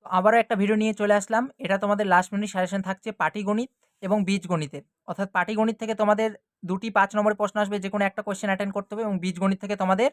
তো আবারও একটা ভিডিও নিয়ে চলে আসলাম। এটা তোমাদের লাস্ট মিনিট সাজেশন থাকছে পাটিগণিত এবং বীজগণিতের। অর্থাৎ পাটিগণিত থেকে তোমাদের ২টি ৫ নম্বরের প্রশ্ন আসবে, যেকোনো একটা কোয়েশ্চেন অ্যাটেন্ড করতে হবে, এবং বীজগণিত থেকে তোমাদের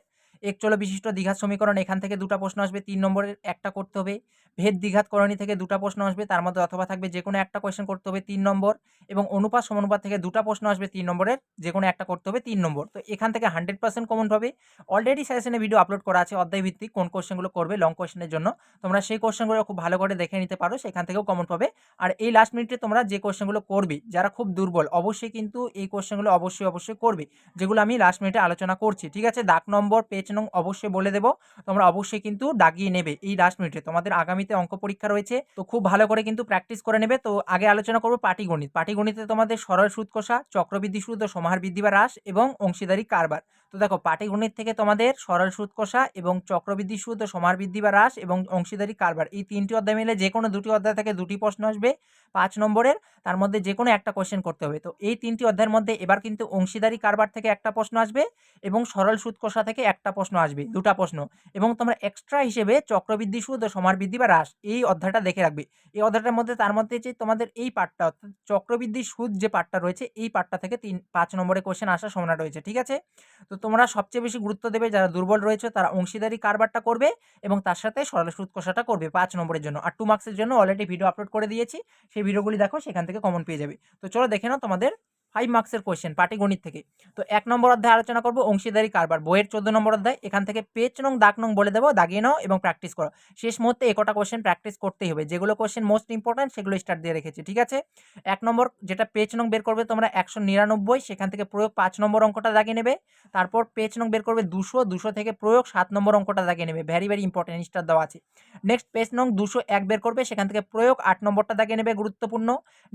একচল বিশিষ্ট দ্বিঘাত সমীকরণ, এখান থেকে ২টা প্রশ্ন আসবে, ৩ নম্বরের একটা করতে হবে। ভেদ দ্বিঘাত করণী থেকে ২টা প্রশ্ন আসবে, তার মধ্যে অথবা থাকবে যেকোনো একটা কোয়েশ্চেন করতে হবে ৩ নম্বর, এবং অনুপাত সমানুপাত থেকে 2টা প্রশ্ন আসবে ৩ নম্বরের, যেকোনো একটা করতে হবে ৩ নম্বর। তো এখান থেকে 100% কমন পাবে। অলরেডি সাজেশনে ভিডিও আপলোড করা আছে অধ্যায় ভিত্তিক কোন কোয়েশ্চেনগুলো করবে লং কোয়েশ্চেনের জন্য। তোমরা সেই কোয়েশ্চেনগুলো খুব ভালো করে দেখে নিতে পারো, সেখান থেকেও কমন পাবে। আর এই লাস্ট মিনিটে তোমরা যে কোয়েশ্চেনগুলো করবে, যারা খুব দুর্বল, অবশ্যই কিন্তু এই কোয়েশ্চেনগুলো অবশ্যই করবে, যেগুলো আমি লাস্ট মিনিটে আলোচনা করছি। ঠিক আছে, দাগ নম্বর পেজ নং অবশ্যই বলে দেবো, তোমরা অবশ্যই কিন্তু দাগিয়ে নেবে এই লাস্ট মিনিটে। তোমাদের আগামীতে অঙ্ক পরীক্ষা রয়েছে, তো খুব ভালো করে কিন্তু প্র্যাকটিস করে নেবে। তো আগে আলোচনা করবো পাটিগণিত। পাটিগণিতে তোমাদের সরল সুদ কষা, চক্রবৃদ্ধি সুদ ও সমাহার বৃদ্ধি বা হ্রাস এবং অংশীদারি কারবার। তো দেখো, পাটিগণিত থেকে তোমাদের সরল সুদ কষা এবং চক্রবৃদ্ধি সুদ ও সমাহার বৃদ্ধি বা হ্রাস এবং অংশীদারি কারবার, এই 3টি অধ্যায় মিলে যে কোনো 2টি অধ্যায় থেকে 2টি প্রশ্ন আসবে 5 নম্বরের, তার মধ্যে যে কোনো একটা কোয়েশ্চেন করতে হবে। তো এই 3টি অধ্যায়ের মধ্যে এবার কিন্তু অংশীদারি কারবার থেকে একটা প্রশ্ন আসবে এবং সরল সুদ কষা থেকে একটা প্রশ্ন আসবে, 2টা প্রশ্ন। এবং তোমরা এক্সট্রা হিসেবে চক্রবৃদ্ধি সুদ ও সমাহার বৃদ্ধি বা হ্রাস এই অধ্যায়টা দেখে রাখবে। এই অধ্যায়টার মধ্যে তার মধ্যে যে তোমাদের এই পার্টটা, অর্থাৎ চক্রবৃদ্ধি সুদ যে পার্টটা রয়েছে, এই পার্টটা থেকে 5 নম্বরের কোয়েশ্চেন আসার সম্ভাবনা রয়েছে। ঠিক আছে, তো তোমরা সবচেয়ে বেশি গুরুত্ব দেবে, যারা দুর্বল রয়েছে তারা অংশীদারি কারবারটা করবে এবং তার সাথে সরল সুদ কষাটা করবে 5 নম্বরের জন্য। আর 2 মার্কসের জন্য অলরেডি ভিডিও আপলোড করে দিয়েছি, সেই ভিডিওগুলি দেখো, সেখান থেকে কমন পেয়ে যাবে। তো চলো দেখে নাও তোমাদের 5 মার্কসের কোয়েশ্চেন পাটিগণিত থেকে। তো 1 নম্বর অধ্যায়ে আলোচনা করব অংশীদারি কারবার, বইয়ের 14 নম্বর অধ্যায়। এখান থেকে পেজ নং দাগ নং বলে দেবো, দাগিয়ে নাও এবং প্র্যাকটিস করো। শেষ মুহূর্তে একটা কোয়েশ্চেন প্র্যাকটিস করতেই হবে, যেগুলো কোয়েশ্চেন মোস্ট ইম্পর্টেন্ট সেগুলো স্টার্ট দিয়ে রেখেছি। ঠিক আছে, 1 নম্বর যেটা পেজ নং বের করবে তোমরা 199, সেখান থেকে প্রয়োগ 5 নম্বর অঙ্কটা দাগিয়ে নেবে। তারপর পেজ নং বের করবে 200 থেকে প্রয়োগ 7 নম্বর অঙ্কটা দাগিয়ে নেবে, ভেরি ইম্পর্টেন্ট, স্টার দেওয়া আছে। নেক্সট পেজ নং 201 বের করবে, সেখান থেকে প্রয়োগ 8 নম্বরটা দাগিয়ে নেবে, গুরুত্বপূর্ণ।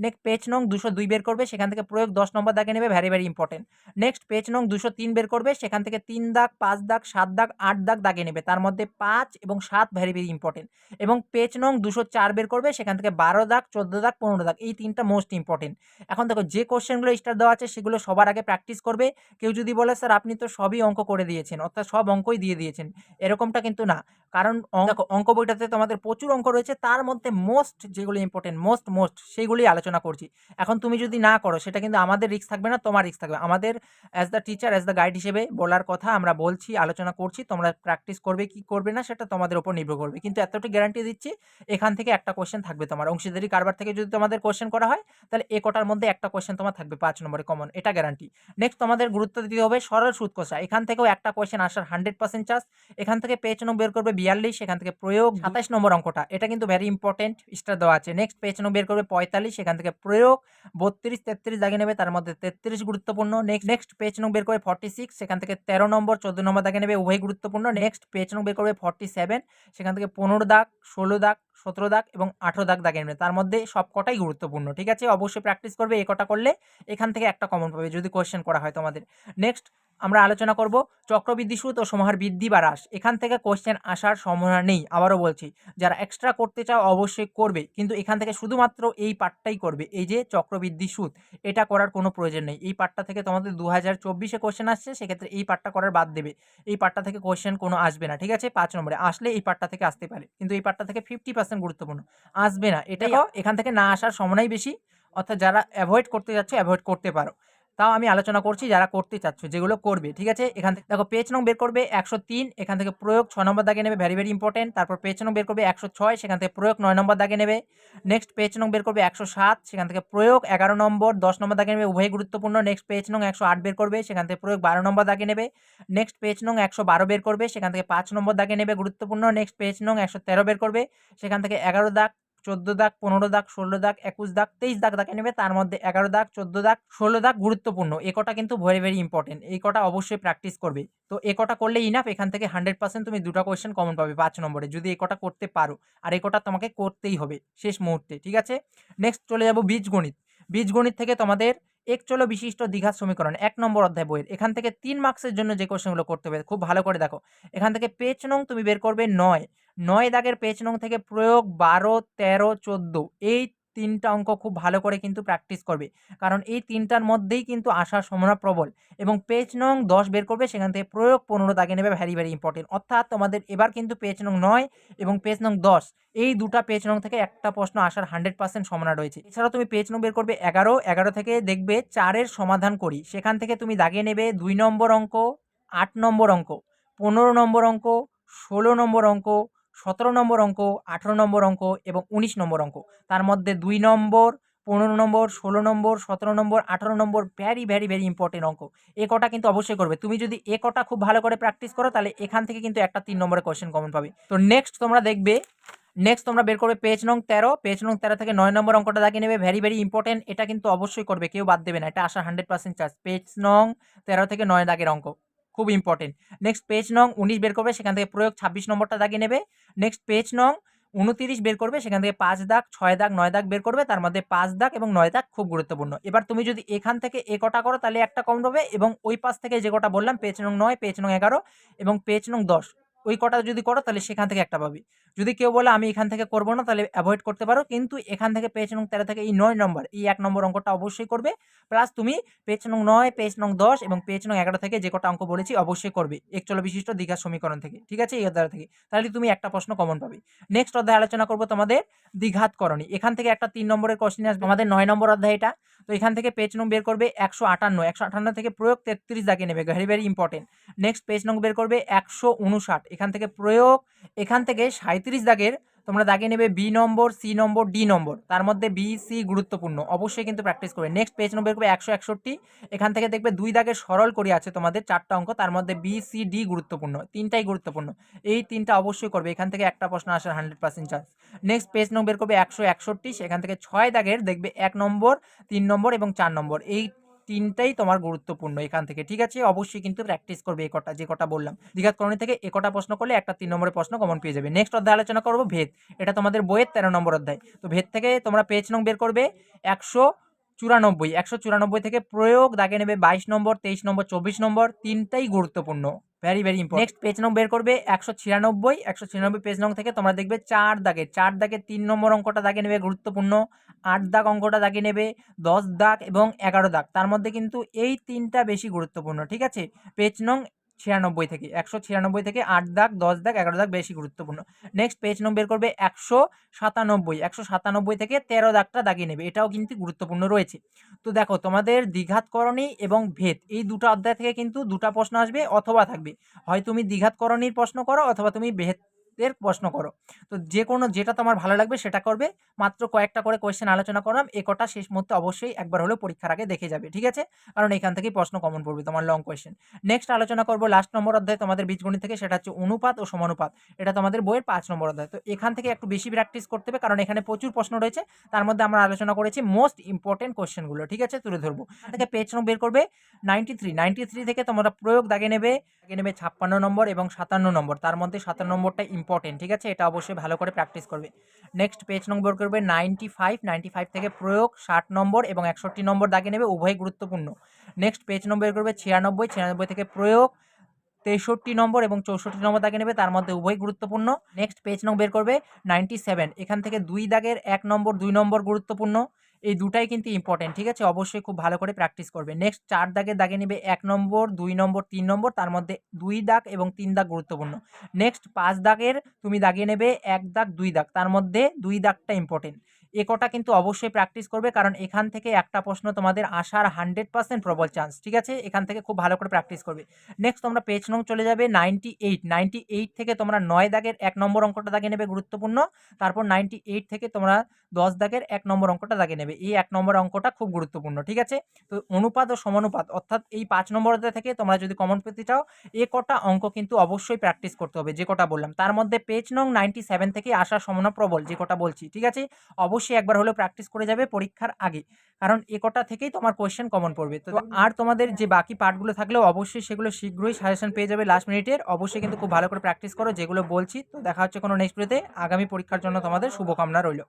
নেক্সট পেজ নং 202 বের করবে, সেখান থেকে প্রয়োগ 10 নম্বর দাগিয়ে নেবে, ভেরি ইম্পর্টেন্ট। নেক্সট পেজ নং 203 বের করবে, সেখান থেকে 3 দাগ, 5 দাগ, 7 দাগ, 8 দাগ দাগিয়ে নেবে, তার মধ্যে 5 এবং 7 ভেরি ইম্পর্টেন্ট। এবং পেজ নং 204 বের করবে, সেখান থেকে 12 দাগ, 14 দাগ, 15 দাগ, এই 3টা মোস্ট ইম্পর্টেন্ট। এখন দেখো, যে কোশ্চেনগুলো স্টার দেওয়া আছে সেগুলো সবার আগে প্র্যাকটিস করবে। কেউ যদি বলে স্যার আপনি তো সবই অঙ্ক করে দিয়েছেন, অর্থাৎ সব অঙ্কই দিয়ে দিয়েছেন, এরকমটা কিন্তু না। কারণ দেখো, অঙ্ক বইটাতে তোমাদের প্রচুর অঙ্ক রয়েছে, তার মধ্যে মোস্ট যেগুলো ইম্পর্টেন্ট, মোস্ট সেইগুলি আলোচনা করছি। এখন তুমি যদি না করো, সেটা কিন্তু আমাদের রিস্ক থাকবে না, তোমার রিস্ক থাকবে। আমাদের as the teacher, as the guide হিসেবে বলার কথা, আমরা বলছি, আলোচনা করছি, তোমরা প্র্যাকটিস করবে কি করবে না সেটা তোমাদের উপর নির্ভর করবে। কিন্তু এতটুকু গ্যারান্টি দিচ্ছি, এখান থেকে একটা কোয়েশ্চেন থাকবে তোমার। অংশীদারি কারবার থেকে যদি তোমাদের কোয়েশ্চেন করা হয়, তাহলে কোটার মধ্যে একটা কোয়েশ্চেন তোমার থাকবে 5 নম্বরে কমন, এটা গ্যারান্টি। নেক্সট তোমাদের গুরুত্ব দিতে হবে সরল সুদ কষা, এখান থেকেও একটা কোয়েশ্চেন আসার 100% চান্স। এখান থেকে পেজ নং বের করবে 42, সেখান থেকে প্রয়োগ 27 নম্বর অঙ্কটা, এটা কিন্তু ভেরি ইম্পর্টেন্ট, স্টার দেওয়া আছে। নেক্সট পেজ নং বের করবে 45, সেখান থেকে প্রয়োগ 32, 33 দাগিয়ে নেবে, তার মধ্যে 33 গুরুত্বপূর্ণ। নেক্সট পেজ নং বের করে 46, সেখান থেকে 13 নম্বর, 14 নম্বর দাগিয়ে নেবে, উভয় গুরুত্বপূর্ণ। নেক্সট পেজ নং বের করবে 47, সেখান থেকে 15 দাগ, 16 দাগ, 17 দাগ এবং 18 দাগ দাগিয়ে নেবে, তার মধ্যে সবকটাই গুরুত্বপূর্ণ। ঠিক আছে, অবশ্যই প্র্যাকটিস করবে, কটা করলে এখান থেকে একটা কমন পাবে যদি কোয়েশ্চেন করা হয় তোমাদের। নেক্সট আমরা আলোচনা করব চক্রবৃদ্ধি সুদ ও সমাহার বৃদ্ধি বা হ্রাস, এখান থেকে কোয়েশ্চেন আসার সম্ভাবনা নেই। আবারও বলছি, যারা এক্সট্রা করতে চাও অবশ্যই করবে, কিন্তু এখান থেকে শুধুমাত্র এই পার্টটাই করবে, এই যে চক্রবৃদ্ধি সুদ, এটা করার কোনো প্রয়োজন নেই। এই পার্টটা থেকে তোমাদের 2024-এ কোয়েশ্চেন আসছে, সেক্ষেত্রে এই পার্টটা করার বাদ দেবে, এই পার্টটা থেকে কোয়েশ্চেন কোনো আসবে না। ঠিক আছে, 5 নম্বরে আসলে এই পার্টটা থেকে আসতে পারে, কিন্তু এই পার্টটা থেকে 50% গুরুত্বপূর্ণ আসবে না, এটাই এখান থেকে না আসার সম্ভাবনাই বেশি। অর্থাৎ যারা অ্যাভয়েড করতে যাচ্ছে অ্যাভয়েড করতে পারো, তাও আমি আলোচনা করছি যারা করতে চাচ্ছ, যেগুলো করবে। ঠিক আছে, এখান থেকে দেখো পেজ নং বের করবে 103, এখান থেকে প্রয়োগ 6 নম্বর দাগে নেবে, ভেরি ইম্পর্টেন্ট। তারপর পেজ নং বের করবে 106, সেখান থেকে প্রয়োগ 9 নম্বর দাগে নেবে। নেক্সট পেজ নং বের করবে 107, সেখান থেকে প্রয়োগ 11 নম্বর, 10 নম্বর দাগে নেবে, উভয় গুরুত্বপূর্ণ। নেক্সট পেজ নং 108 বের করবে, সেখান থেকে প্রয়োগ 12 নম্বর দাগে নেবে। নেক্সট পেজ নং 112 বের করবে, সেখান থেকে 5 নম্বর দাগে নেবে, গুরুত্বপূর্ণ। নেক্সট পেজ নং 113 বের করবে, সেখান থেকে 11 দাগ, 14 দাগ, 15 দাগ, 16 দাগ, 21 দাগ, 23 দাগ দাগে নেবে, তার মধ্যে 11 দাগ, 14 দাগ, 16 দাগ গুরুত্বপূর্ণ। কটা কিন্তু ভেরি ইম্পর্টেন্ট, এই কটা অবশ্যই প্র্যাকটিস করবে। তো কটা করলে ইনাফ, এখান থেকে 100% তুমি 2টা কোয়েশ্চেন কমন পাবে 5 নম্বরে, যদি কটা করতে পারো। আর কটা তোমাকে করতেই হবে শেষ মুহূর্তে। ঠিক আছে, নেক্সট চলে যাব বীজগণিত। বীজগণিত থেকে তোমাদের একচল বিশিষ্ট দ্বিঘাত সমীকরণ 1 নম্বর অধ্যায় বইয়ের, এখান থেকে 3 মার্কসের জন্য যে কোয়েশ্চেনগুলো করতে হবে, খুব ভালো করে দেখো। এখান থেকে পেজ নং তুমি বের করবে 9 দাগের পেজ নং থেকে প্রয়োগ 12, 13, 14, এই 3টা অঙ্ক খুব ভালো করে কিন্তু প্র্যাকটিস করবে, কারণ এই 3টার মধ্যেই কিন্তু আসার সম্ভাবনা প্রবল। এবং পেজ নং 10 বের করবে, সেখান থেকে প্রয়োগ 15 দাগে নেবে, ভেরি ভেরি ইম্পর্টেন্ট। অর্থাৎ তোমাদের এবার কিন্তু পেজ নং 9 এবং পেজ নং 10 এই দুটা পেজ নং থেকে একটা প্রশ্ন আসার 100% সম্ভাবনা রয়েছে। এছাড়াও তুমি পেজ নং বের করবে 11 থেকে দেখবে 4 এর সমাধান করি, সেখান থেকে তুমি দাগিয়ে নেবে 2 নম্বর অঙ্ক, 8 নম্বর অঙ্ক, 15 নম্বর অঙ্ক, 16 নম্বর অঙ্ক, 17 নম্বর অঙ্ক, 18 নম্বর অঙ্ক এবং 19 নম্বর অঙ্ক। তার মধ্যে 2 নম্বর, 15 নম্বর, 16 নম্বর, 17 নম্বর, 18 নম্বর ভেরি ভেরি ভেরি ইম্পর্টেন্ট অঙ্ক। এ কটা কিন্তু অবশ্যই করবে। তুমি যদি এ কটা খুব ভালো করে প্র্যাকটিস করো, তাহলে এখান থেকে কিন্তু একটা 3 নম্বরের কোয়েশ্চেন কমন পাবে। তো নেক্সট তোমরা দেখবে, নেক্সট তোমরা বের করবে পেজ নং 13। পেজ নং 13 থেকে 9 নম্বর অঙ্কটা দাগিয়ে নেবে, ভেরি ভেরি ইম্পর্টেন্ট। এটা কিন্তু অবশ্যই করবে, কেউ বাদ দেবে না, এটা আসার 100% চান্স। পেজ নং 13 থেকে 9 দাগের অঙ্ক খুব ইম্পর্টেন্ট। নেক্সট পেজ নং 19 বের করবে, সেখান থেকে প্রয়োগ 26 নম্বরটা দাগিয়ে নেবে। নেক্সট পেজ নং 29 বের করবে, সেখান থেকে 5 দাগ, 6 দাগ, 9 দাগ বের করবে, তার মধ্যে 5 দাগ এবং 9 দাগ খুব গুরুত্বপূর্ণ। এবার তুমি যদি এখান থেকে এ কটা করো, তাহলে একটা কম হবে, এবং ওই পাশ থেকে যে কটা বললাম পেজ নং 9, পেজ নং 11 এবং পেজ নং 10 ওই কটা যদি করো, তাহলে সেখান থেকে একটা পাবে। যদি কেউ বলে আমি এখান থেকে করবো না, তাহলে অ্যাভয়েড করতে পারো, কিন্তু এখান থেকে পেজ নং 13 থেকে এই 9 নম্বর, এই 1 নম্বর অঙ্কটা অবশ্যই করবে। প্লাস তুমি পেজ নং 9, পেজ নং 10 এবং পেজ নং 11 থেকে যে কটা অঙ্ক বলেছি অবশ্যই করবে, একচল বিশিষ্ট দ্বিঘাত সমীকরণ থেকে, ঠিক আছে, এই অধ্যায় থেকে। তাহলে তুমি একটা প্রশ্ন কমন পাবে। নেক্সট অধ্যায় আলোচনা করবো তোমাদের দ্বিঘাতকরণী। এখান থেকে একটা 3 নম্বরের কোশ্চেন আসবে, আমাদের 9 নম্বর অধ্যায় এটা। তো এখান থেকে পেজ নং বের করবে 158 থেকে প্রয়োগ 33 দাগিয়ে নেবে, very very important. Next page নং বের করবে 159, এখান থেকে প্রয়োগ, এখান থেকে 37 দাগের তোমরা দাগিয়ে নেবে বি নম্বর, সি নম্বর, ডি নম্বর, তার মধ্যে বি সি গুরুত্বপূর্ণ, অবশ্যই কিন্তু প্র্যাকটিস করবে। নেক্সট পেজ নম্বর করবে 161, এখান থেকে দেখবে 2 দাগের সরল করে আছে তোমাদের 4টা অঙ্ক, তার মধ্যে বি সি ডি গুরুত্বপূর্ণ, 3টাই গুরুত্বপূর্ণ, এই 3টা অবশ্যই করবে, এখান থেকে একটা প্রশ্ন আসার 100% চান্স। নেক্সট পেজ নম্বর বের করবে 161, সেখান থেকে 6 দাগের দেখবে 1 নম্বর, 3 নম্বর এবং 4 নম্বর, এই 3টাই তোমার গুরুত্বপূর্ণ এখান থেকে, ঠিক আছে, অবশ্যই কিন্তু প্র্যাকটিস করবে এই কটা, যে কটা বললাম দ্বিঘাতকরণী থেকে এ কটা প্রশ্ন করলে একটা 3 নম্বরের প্রশ্ন কমন পেয়ে যাবে। নেক্সট অধ্যায় আলোচনা করবো ভেদ, এটা তোমাদের বইয়ের 13 নম্বর অধ্যায়। তো ভেদ থেকে তোমরা পেজ নং বের করবে 194 থেকে প্রয়োগ দাগে নেবে 22 নম্বর, 23 নম্বর, 24 নম্বর, 3টাই গুরুত্বপূর্ণ, very very important. Next page নং বের করবে 196 পেজ নং থেকে তোমরা দেখবে 4 দাগে 3 নম্বর অঙ্কটা দাগে নেবে গুরুত্বপূর্ণ, 8 দাগ অঙ্কটা দাগিয়ে নেবে, 10 দাগ এবং 11 দাগ, তার মধ্যে কিন্তু এই 3টা বেশি গুরুত্বপূর্ণ, ঠিক আছে। পেজ নং 196 থেকে 8 দাগ, 10 দাগ, 11 দাগ বেশি গুরুত্বপূর্ণ। নেক্সট পেজ নং বের করবে 197 থেকে 13 দাগটা দাগিয়ে নেবে, এটাও কিন্তু গুরুত্বপূর্ণ রয়েছে। তো দেখো তোমাদের দ্বিঘাতকরণী এবং ভেদ এই দুটো অধ্যায় থেকে কিন্তু দুটা প্রশ্ন আসবে অথবা থাকবে, হয় তুমি দ্বিঘাতকরণীর প্রশ্ন করো অথবা তুমি ভেদের প্রশ্ন করো। তো যে কোনো যেটা তোমার ভালো লাগবে সেটা করবে। মাত্র কয়েকটা করে কোয়েশ্চেন আলোচনা করলাম, এ কটা শেষ মুহূর্তে অবশ্যই একবার হলেও পরীক্ষার আগে দেখে যাবে, ঠিক আছে, কারণ এখান থেকেই প্রশ্ন কমন পড়বে তোমার লং কোয়েশ্চেন। নেক্সট আলোচনা করবো লাস্ট নম্বর অধ্যায় তোমাদের বীজগণিত থেকে, সেটা হচ্ছে অনুপাত ও সমানুপাত, এটা তোমাদের বইয়ের 5 নম্বর অধ্যায়। তো এখান থেকে একটু বেশি প্র্যাকটিস করতে হবে, কারণ এখানে প্রচুর প্রশ্ন রয়েছে, তার মধ্যে আমরা আলোচনা করেছি মোস্ট ইম্পর্টেন্ট কোয়েশ্চেনগুলো, ঠিক আছে, তুলে ধরবো। থেকে পেজ নং বের করবে 93 থেকে তোমরা প্রয়োগ দাগে নেবে 56 নম্বর এবং 57 নম্বর, তার মধ্যে 57 নম্বরটা ইম্পর্টেন্ট, ঠিক আছে, এটা অবশ্যই ভালো করে প্র্যাকটিস করবে। নেক্সট পেজ নং বের করবে 95 থেকে প্রয়োগ 60 নম্বর এবং 61 নম্বর দাগে নেবে, উভয় গুরুত্বপূর্ণ। নেক্সট পেজ নং বের করবে 96 থেকে প্রয়োগ 63 নম্বর এবং 64 নম্বর দাগে নেবে, তার মধ্যে উভয় গুরুত্বপূর্ণ। নেক্সট পেজ নং বের করবে 97, এখান থেকে 2 দাগের 1 নম্বর, 2 নম্বর গুরুত্বপূর্ণ, এই দুটাই কিন্তু ইম্পর্টেন্ট, ঠিক আছে, অবশ্যই খুব ভালো করে প্র্যাকটিস করবে। নেক্সট 4 দাগের দাগে নেবে 1 নম্বর, 2 নম্বর, 3 নম্বর, তার মধ্যে 2 দাগ এবং 3 দাগ গুরুত্বপূর্ণ। নেক্সট 5 দাগের তুমি দাগিয়ে নেবে 1 দাগ, 2 দাগ, তার মধ্যে 2 দাগটা ইম্পর্টেন্ট, এ কটা কিন্তু অবশ্যই প্র্যাকটিস করবে, কারণ এখান থেকে একটা প্রশ্ন তোমাদের আসার 100% প্রবল চান্স, ঠিক আছে, এখান থেকে খুব ভালো করে প্র্যাকটিস করবে। নেক্সট তোমরা পেজ নং চলে যাবে 98 থেকে তোমরা 9 দাগের 1 নম্বর অঙ্কটা দাগিয়ে নেবে গুরুত্বপূর্ণ, তারপর 98 থেকে তোমরা 10 দাগের 1 নম্বর অঙ্কটা দাগিয়ে নেবে, এই 1 নম্বর অঙ্কটা খুব গুরুত্বপূর্ণ, ঠিক আছে। তো অনুপাত ও সমানুপাত অর্থাৎ এই 5 নম্বর অধ্যায় থেকে তোমরা যদি কমন পেতে চাও, এ কটা অঙ্ক কিন্তু অবশ্যই প্র্যাকটিস করতে হবে, যে কটা বললাম, তার মধ্যে পেজ নং 97 থেকে আসার সম্ভাবনা প্রবল, যে কটা বলছি, ঠিক আছে, অবশ্যই একবার হলেও প্র্যাকটিস করে যাবে পরীক্ষার আগে, কারণ এ কটা থেকেই তোমার কোয়েশ্চেন কমন পড়বে। তো আর তোমাদের যে বাকি পার্টগুলো থাকলেও অবশ্যই সেগুলো শীঘ্রই সাজেশন পেয়ে যাবে লাস্ট মিনিটের, অবশ্যই কিন্তু খুব ভালো করে প্র্যাকটিস করো যেগুলো বলছি। তো দেখা হচ্ছে কোনো নেক্সট ভিডিওতে, আগামী পরীক্ষার জন্য তোমাদের শুভকামনা রইল।